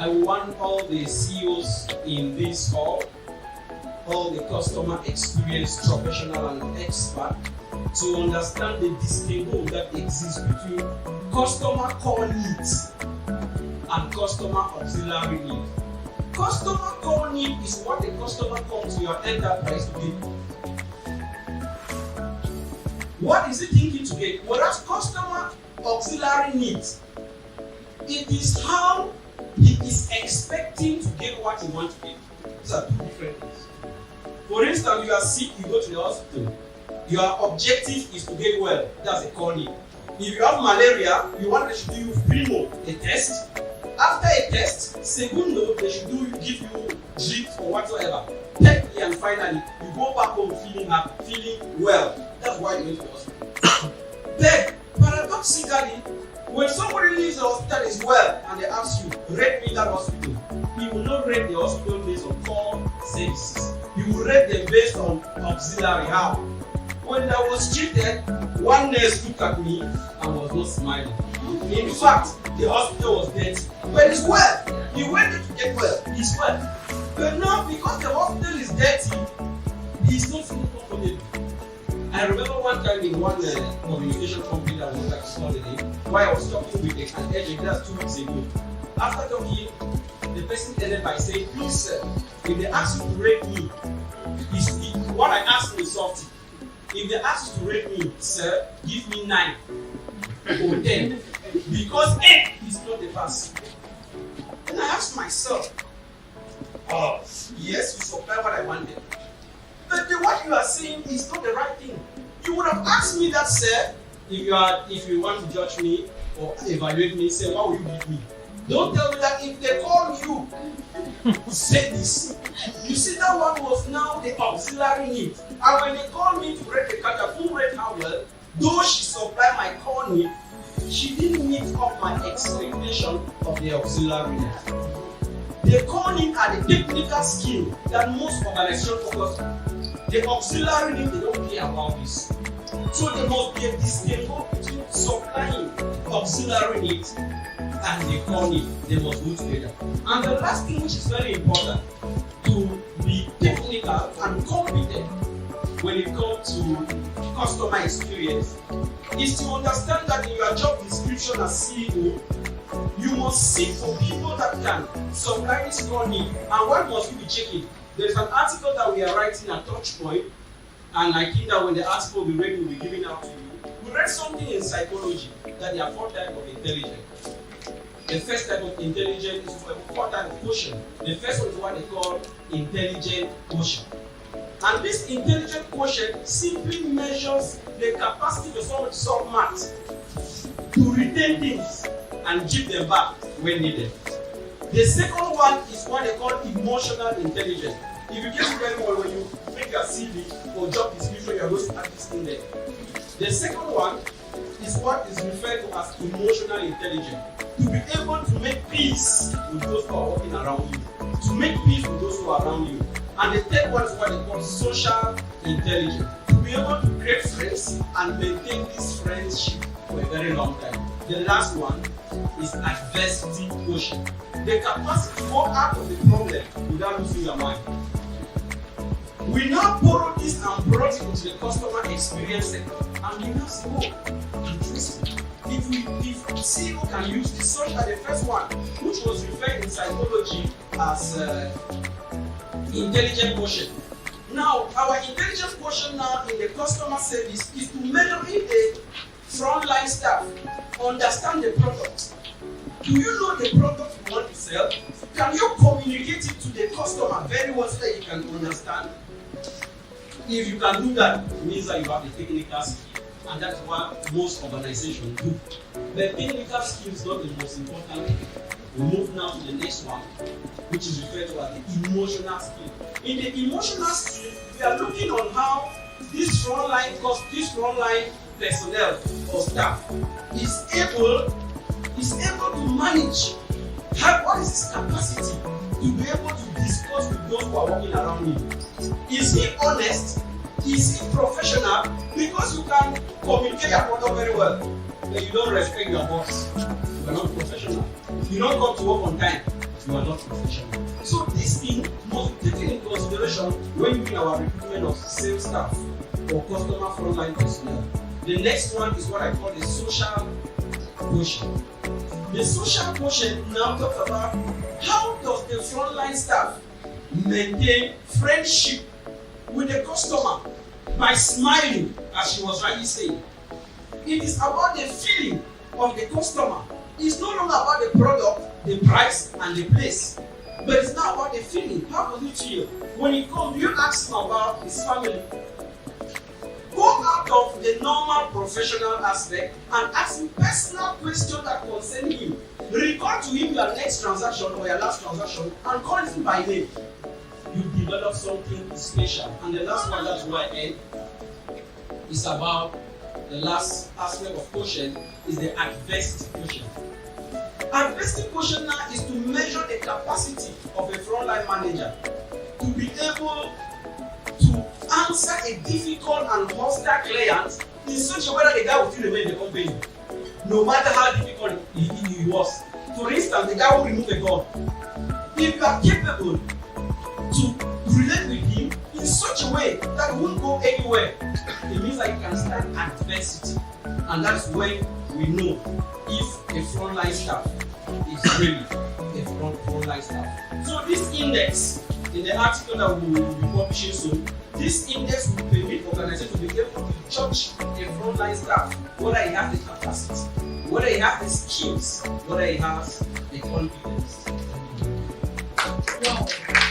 I want all the CEOs in this hall, all the customer experience professional and expert, to understand the distinction that exists between customer core needs and customer auxiliary need. Customer core need is what the customer comes to your enterprise to get. What is he thinking to get? Whereas customer auxiliary needs, it is how he is expecting to get what he wants to get. These are two different things. For instance, you are sick, you go to the hospital. Your objective is to get well. That's a core need. If you have malaria, you want they should do you primo, a test. After a test, segundo, they should give you drips or whatsoever. Thirdly and finally, you go back home feeling happy, feeling well. That's why you went to the hospital. Then, paradoxically, when somebody leaves the hospital is well and they ask you, rate me that hospital, you will not rate the hospital based on core services. You will rate them based on auxiliary. How? When I was treated, one nurse looked at me and was not smiling. In fact, the hospital was dirty. But he's well. He went to get well. He's well. But now, because the hospital is dirty, he's not feeling comfortable. I remember one time in one communication company that was like holiday, where I was talking with an agent, that's 2 weeks ago. After talking, the person ended by saying, please sir, if they ask you to rate me, what I asked is softy. If they ask you to rate me, sir, give me 9 or 10. Because 8 is not the pass. And I asked myself, oh, yes, you supply what I wanted. But what you are saying is not the right thing. You would have asked me that, sir, if you want to judge me or evaluate me, say, what will you give me? Don't tell me that if they call you to say this. You see, that one was now the auxiliary need. And when they called me to rate the cat, who rate her well, though she supplied my core need, she didn't meet up my expectation of the auxiliary need. The core need are the technical skill that most organizations focus on. The auxiliary need, they don't care about this. So there must be a distinction between supplying auxiliary needs and the core need. They must go together. And the last thing which is very important, to be technical and competent when it comes to customer experience, is to understand that in your job description as CEO, you must seek for people that can supply this core need. And what must you be checking? There's an article that we are writing at Touchpoint, and I think that when the article will be ready, we'll be giving out to you. We read something in psychology that there are 4 types of intelligence. The first type of intelligence is 4 types of quotient. The first one is what they call intelligent quotient. And this intelligent quotient simply measures the capacity for someone to solve math, to retain things, and give them back when needed. The second one is what they call emotional intelligence. If you get it very well when you make your CV or job description, you are going to add this in there. The second one is what is referred to as emotional intelligence. To be able to make peace with those who are walking around you. To make peace with those who are around you. And the third one is what they call social intelligence. To be able to create friends and maintain this friendship for a very long time. The last one is adversity quotient. The capacity to go out of the problem without losing your mind. We now borrow this and brought it into the customer experience sector. And we now say, oh, interesting. If CEO can use this, such as the first one, which was referred in psychology as intelligent quotient. Now, our intelligent quotient now in the customer service is to measure if the frontline staff understand the product. Do you know the product you want to sell? Can you communicate it to the customer very well so that you can understand? If you can do that, it means that you have the technical skill. And that's what most organizations do. The technical skill is not the most important thing. We move now to the next one, which is referred to as the emotional skill. In the emotional skill, we are looking on how this frontline personnel or staff is able to manage. What is his capacity to be able to discuss with those who are working around him? Is he honest? Is he professional? Because you can communicate your product very well, but you don't respect your boss. You are not professional. You don't come to work on time. you are not professional. So this thing must be taken into consideration when you do our recruitment of sales staff or customer frontline personnel. The next one is what I call the social quotient. The social quotient now talks about how does the frontline staff maintain friendship with the customer by smiling, as she was rightly saying. It is about the feeling of the customer. It's no longer about the product, the price, and the place, but it's now about the feeling. How does it feel? When he comes, you ask him about his family. Go out of the normal professional aspect and ask him personal questions that concern him. Record to him your next transaction or your last transaction and call him by name. You develop something special. And the last one, that's why I end, is about the last aspect of quotient is the adversity quotient. Adversity quotient now is to measure the capacity of a frontline manager to be able to answer a difficult and hostile client in such a way that the guy will still remain in the company, no matter how difficult he was. For instance, the guy will remove a gun. If you are capable to relate with him in such a way that he won't go anywhere, it means that you can stand adversity. And that's when we know if a frontline staff is really a frontline staff. So this index, in the article that we will be publishing soon, this index will permit organizations to be able to judge a frontline staff, whether he has the capacity, whether he has the skills, whether he has the confidence. Wow.